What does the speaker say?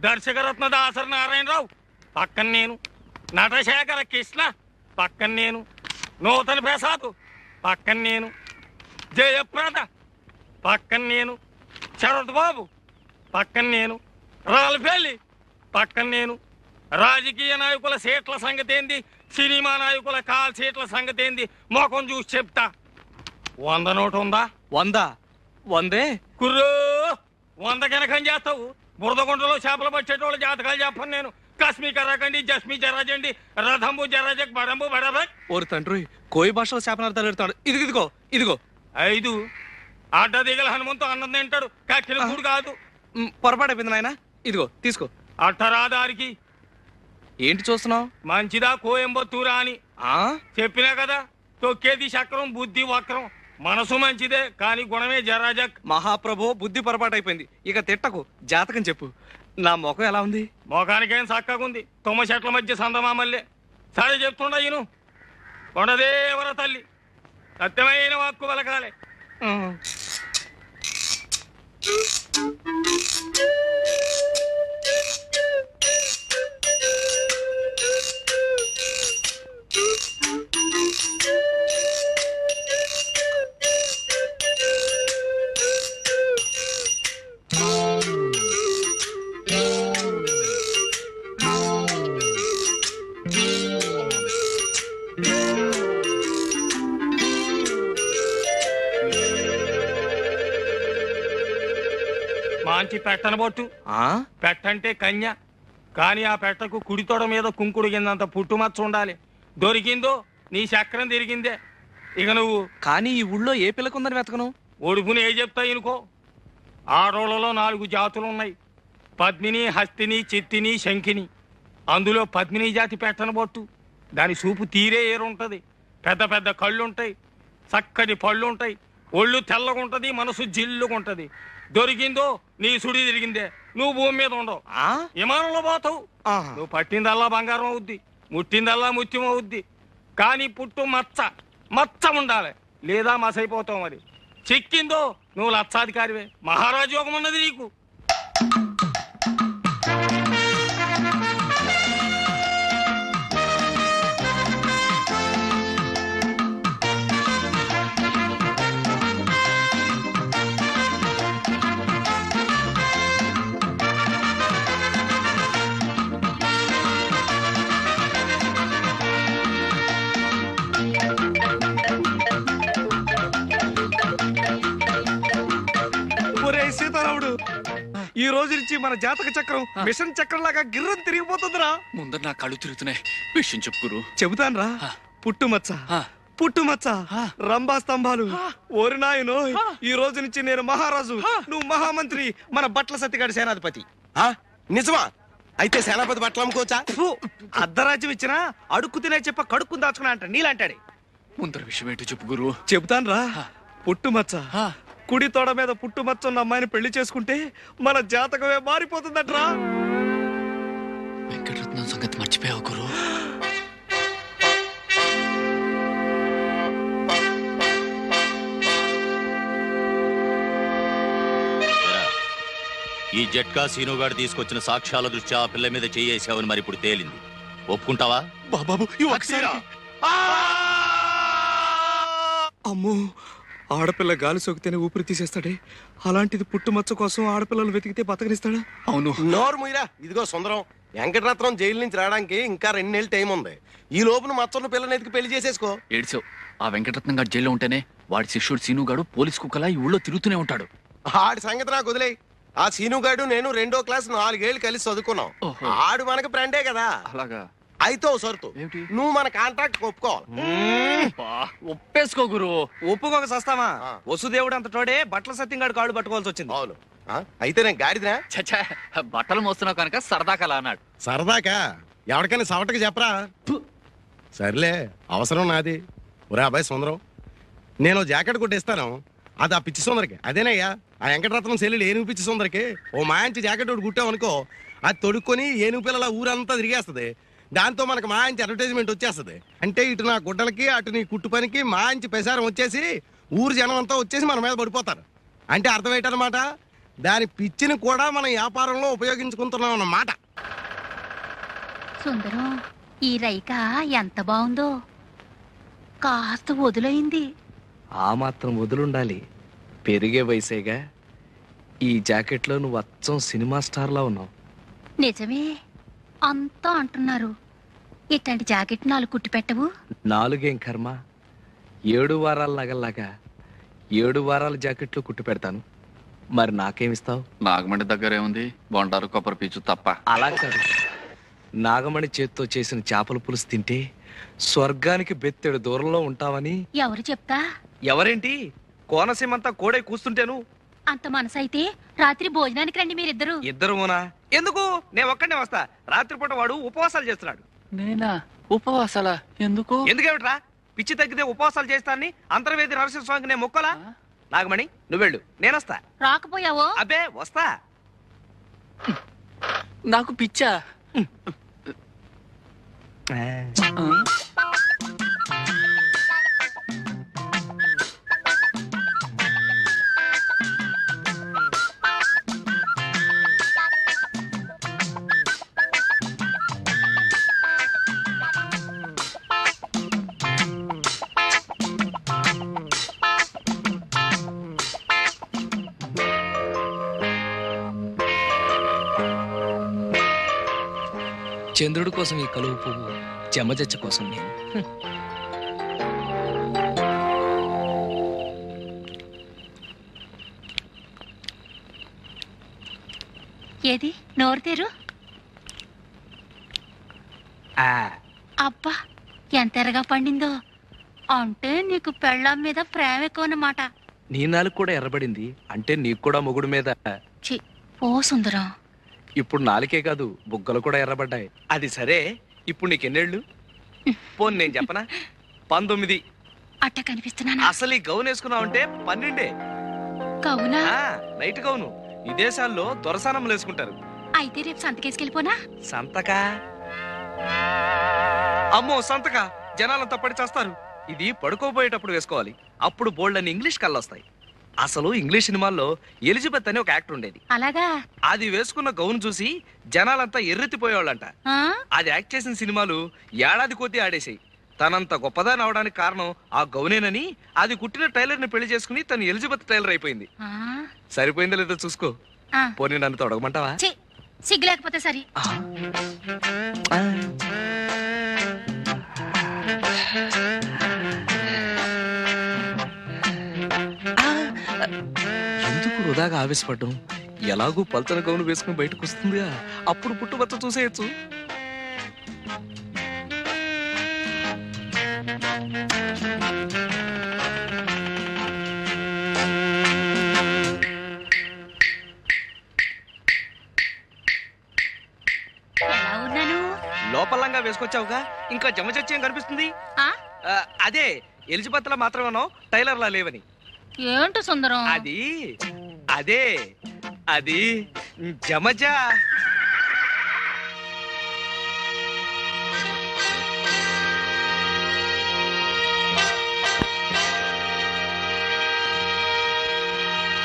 దర్శకరత్న దాసరి నారాయణరావు పక్కన నేను, నటశేఖర కృష్ణ పక్కన నేను, నూతన ప్రసాద్ పక్కన నేను, జయప్రద పక్కన నేను, శరత్ బాబు పక్కన నేను, రాల్ఫెల్లి పక్కన నేను. రాజకీయ నాయకుల సీట్ల సంగతి ఏంది, సినిమా నాయకుల కాల్ సీట్ల సంగతి ఏంది మొఖం చూసి చెప్తా. 100 నోటు ఉందా? 100 100 కుర్రో 100 కనకం చేస్తావు. బురదగుంటలో చేపలు పట్టేటోళ్ళ జాతకాలు చెప్పను నేను. కస్మి కరాకండి, జస్మి జరాజండి, రథంబు జరాజక్, బడంబు బడబక్. ఓరు తండ్రి, కోయి భాషలో శాపనార్థాలు పెడతాడు. ఇదిగో ఇదిగో 5 అడ్డ దిగల హనుమంతు అన్నం తింటాడు, కక్కిన కూడు కాదు. పొరపాటైపోయింది నాయన. ఇదిగో తీసుకో. అట్టరాదారికి ఏంటి చూస్తున్నావు? మంచిదా కోయంబత్తూరా అని చెప్పినా కదా. తొక్కేది చక్రం, బుద్ధి వక్రం. మనసు మంచిదే కానీ గుణమే జరాజక్. మహాప్రభు, బుద్ధి పొరపాటైపోయింది. ఇక తిట్టకు, జాతకం చెప్పు. నా ముఖం ఎలా ఉంది? మొఖానికేం చక్కగుంది, తుమ్మ చెట్ల మధ్య సందమామల్లే. సరే చెప్తుండ ఈను. కొండదేవర తల్లి సత్యమైన వాక్కు వలకాలే. మంచి పెట్టనబొట్టు. పెట్టంటే కన్య, కానీ ఆ పెట్టకు కుడి తొడ మీద కుంకుడు కిందంత పుట్టుమచ్చ ఉండాలి. దొరికిందో నీ చక్రం తిరిగిందే. ఇక నువ్వు కానీ ఈ ఊళ్ళో ఏ పిల్లకుందని వెతకను? ఒడుపుని ఏ చెప్తా ఇనుకో. ఆడోళ్లలో 4 జాతులు ఉన్నాయి, పద్మిని, హస్తిని, చిత్తిని, శంఖిని. అందులో పద్మిని జాతి పెట్టనబొట్టు. దాని చూపు తీరే ఏరుంటది. పెద్ద పెద్ద కళ్ళుంటాయి, చక్కటి పళ్ళుంటాయి, ఒళ్ళు తెల్లగుంటది, మనసు జిల్లుగుంటది. దొరికిందో నీ సుడి తిరిగిందే. నువ్వు భూమి మీద ఉండవు, విమానంలో పోతావు. నువ్వు పట్టిందల్లా బంగారం అవుద్ది, ముట్టిందల్లా ముత్యం అవుద్ది. కానీ పుట్టు మచ్చ ఉండాలి, లేదా మసైపోతావు. మరి చిక్కిందో నువ్వు లక్షాధికారివే. మహారాజు యోగం ఉన్నది నీకు. సీతారాముడు, ఈ రోజు నుంచి మన జాతక చక్రం మిషన్ చక్రం లాగా గిర్రం తిరిగిపోతుందిరా. ముందర నా కళ్ళు తిరుగుతున్నాయి. విషయం చెప్పు గురు. చెబుతాన్రా. పుట్టుమచ్చ, రంభా స్తంభాలు. ఓరి నాయనో, ఈ రోజు నుంచి నేను మహారాజు, నువ్వు మహామంత్రి, మన బట్ల సత్తిగాడి సేనాధిపతి. నిజమా? అయితే సేనాపతి బట్టలు అమ్ముకోవచ్చా? అర్ధరాజ్యం ఇచ్చినా అడుక్కు తినే చెప్ప కడుక్కుని దాచుకున్నా అంట నీలాంటాడే. ముందర విషయం ఏంటో చెప్పు గురు. చెబుతాన్రా. పుట్టుమచ్చ, కుడి తోడ మీద పుట్టుమచ్చ ఉన్న అమ్మాయిని పెళ్లి చేసుకుంటే మన జాతకమే మారిపోతుందట్రా. వెంకటరత్నం సంగతి మర్చిపోయావు గురు. ఈ జట్కా సీనుగాడు తీసుకొచ్చిన సాక్ష్యాల దృష్ట్యా ఆ పిల్ల మీద చేయేసావని మరి ఇప్పుడు తేలింది. ఒప్పుకుంటావా? బాబు అమ్మో, ఆడపిల్ల గాలి సోకితేనే ఊపిరి తీసేస్తాడే. అలాంటిది పుట్టుమచ్చ కోసం ఆడపిల్లలు వెతికితే బతకనిస్తాడా? అవును. నోరు ముయిరా. ఇదిగో సుందరం, వెంకటరత్నం జైలు నుంచి రావడానికి ఇంకా 2 నెలలు టైం ఉంది. ఈ లోపున మచ్చన్న పిల్లని ఎతికి పెళ్లి చేసేసుకో. ఏడ్చావు. ఆ వెంకటరత్నం గారు జైల్లో ఉంటేనే వాడి శిష్యుడు సీనుగాడు పోలీస్ కుక్కలా ఈ ఊళ్ళో తిరుగుతూనే ఉంటాడు. ఆడి సంగతి నాకు వదిలేయి. ఆ సీనుగాడు నేను 2వ క్లాస్ 4 ఏళ్ళు కలిసి చదువుకున్నాం. ఆడు మనకు ఫ్రెండే కదా. అలాగా? అయితే ఓ సరుతు, నువ్వు మన కాంట్రాక్ట్ ఒప్పుకోవాలి. ఒప్పేసుకో గురు. ఒప్పుకోక సస్తామా? వసుదేవుడు అంత తోడే బట్టల సత్యంగాడు కాళ్ళు పట్టుకోవాల్సి వచ్చింది. అవును. అయితే నేను గాడిదా? చచ్చా, బట్టలు మోస్తున్నావు కనుక సరదాకలా అన్నాడు. సరదాకా? ఎవరికైనా సవటకి చెప్పరా? సర్లే, అవసరం నాది. ఒరే అబ్బాయి సుందరం, నేను జాకెట్ కొట్టిస్తాను. అది ఆ పిచ్చి సుందరికి. అదేనయ్యా ఆ వెంకటరత్నం సెల్లు ఏనుగు పిచ్చి సుందరికి ఓ మాంచి జాకెట్ ఒకటి కుట్టామనుకో, అది తొడుక్కొని ఏనుగు పిల్లల ఊరంతా తిరిగేస్తుంది. దాంతో మనకు మంచి అడ్వర్టైజ్మెంట్ వచ్చేస్తుంది. అంటే ఇటు నా గుడ్డలకి అటు నీ కుట్టు పనికి మంచి ప్రసారం వచ్చేసి ఊరు జనం అంతా వచ్చేసి మన మీద పడిపోతారు. అంటే అర్థం ఏంటన్నమాట, దాని పిచ్చిని కూడా మనం వ్యాపారంలో ఉపయోగించుకుంటున్నాం అన్నమాట. సుందరం, ఈ రైక ఎంత బాగుందో. కాస్త వదులైంది. ఆ మాత్రం వదులుండాలి, పెరిగే వయసేగా. ఈ జాకెట్లో నువ్వు అచ్చం సినిమా స్టార్లా ఉన్నావు. నిజమే, అంతా అంటున్నారు. ఇట్లాంటి జాకెట్ 4 కుట్టి పెట్టవు? 4 ఏం కర్మ, 7 వారాల నగల్లాగా 7 వారాల జాకెట్లు కుట్టి పెడతాను. మరి నాకేమిస్తావు? నాగమండి దగ్గర ఏముంది, బొండారు కొబ్బరి పీచు తప్ప. అలా కాదు, నాగమణి చేత్తో చేసిన చేపల పులుసు తింటే స్వర్గానికి బెత్తెడు దూరంలో ఉంటావని. ఎవరు చెప్తా? ఎవరేంటి, కోనసీమంతా కోడే కూస్తుంటేను. అంత మనసైతే రాత్రి భోజనానికి రండి మీరిద్దరు. ఇద్దరునా? ఎందుకు? నేను ఒక్కడే వస్తా. రాత్రిపూట వాడు ఉపవాసాలు చేస్తున్నాడు. నేనా? ఉపవాసాలా? ఎందుకు? ఎందుకేమిట్రా? పిచ్చి తగ్గితే ఉపవాసాలు చేస్తానని అంతర్వేది నరసింహ స్వామికి నేను మొక్కలా? నాగమణి నువ్వెళ్ళు, నేనొస్తా. రాకపోయావో? అబ్బే వస్తా. నాకు పిచ్చా? చంద్రుడి కోసం ఈ కలువు పువ్వు, చెమజచ్చ కోసం నేను. ఏది నోరు తెరు. అబ్బా, ఎంత ఎర్రగా పండిందో. అంటే నీకు పెళ్ళాం మీద ప్రేమ ఎక్కువ అన్నమాట. నీ నాలుగు కూడా ఎర్రబడింది అంటే నీకు కూడా మొగుడు మీద. ఛీ, ఓ సుందరం. ఇప్పుడు నాలుకే కాదు, బుగ్గలు కూడా ఎర్రబడ్డాయి. అది సరే, ఇప్పుడు నీకెన్నేళ్ళు? పోన్ నేను చెప్పనా, 19. అట్ట కనిపిస్తున్నానా? అసలు ఈ గౌన్ వేసుకున్నావంటే 12. కవునా? నైట్ గౌను విదేశాల్లో దొరసానములు వేసుకుంటారు. అయితే రేపు సంతకేసుకెళ్ళిపోనా? సంతక? అమ్మో సంతక, జనాలంతా పడి చేస్తారు. ఇది పడుకోబోయేటప్పుడు వేసుకోవాలి, అప్పుడు బోల్డ్ అని ఇంగ్లీష్ కళ్ళొస్తాయి. అసలు ఇంగ్లీష్ సినిమాల్లో ఎలిజబెత్ అని ఒక యాక్టర్ ఉండేది. అలాగా? అది వేసుకున్న గౌన్ చూసి జనాలంతా ఎర్రెత్తిపోయేవాళ్ళంట. ఆ? అది యాక్ట్ చేసిన సినిమాలు ఏడాది కొద్దీ ఆడేసాయి. తనంత గొప్పదాని అవడానికి కారణం ఆ గౌనేనని అది కుట్టిన టైలర్ ని పెళ్లి చేసుకుని తను ఎలిజబెత్ టైలర్ అయిపోయింది. ఆ? సరిపోయిందో లేదో చూసుకో. ఆ. పోనీ నన్ను తొడగమంటావా? ఛీ, సిగ్గు లేకపోతే సరి. ఎందుకు వృధాగా ఆవేశపడ్డం? ఎలాగూ పల్చన గౌను వేసుకుని బయటకు వస్తుందిగా, అప్పుడు పుట్టుబచ్చ చూసేయచ్చు. ఎలా ఉన్నాను? లోపలంగా వేసుకొచ్చావుగా, ఇంకా జమచచ్చేం కనిపిస్తుంది. ఆ? అదే ఎలిజబెత్ లా మాత్రమేనో టైలర్ లా లేవని. ఏంటో సుందరం? అది అదే అది జమజా.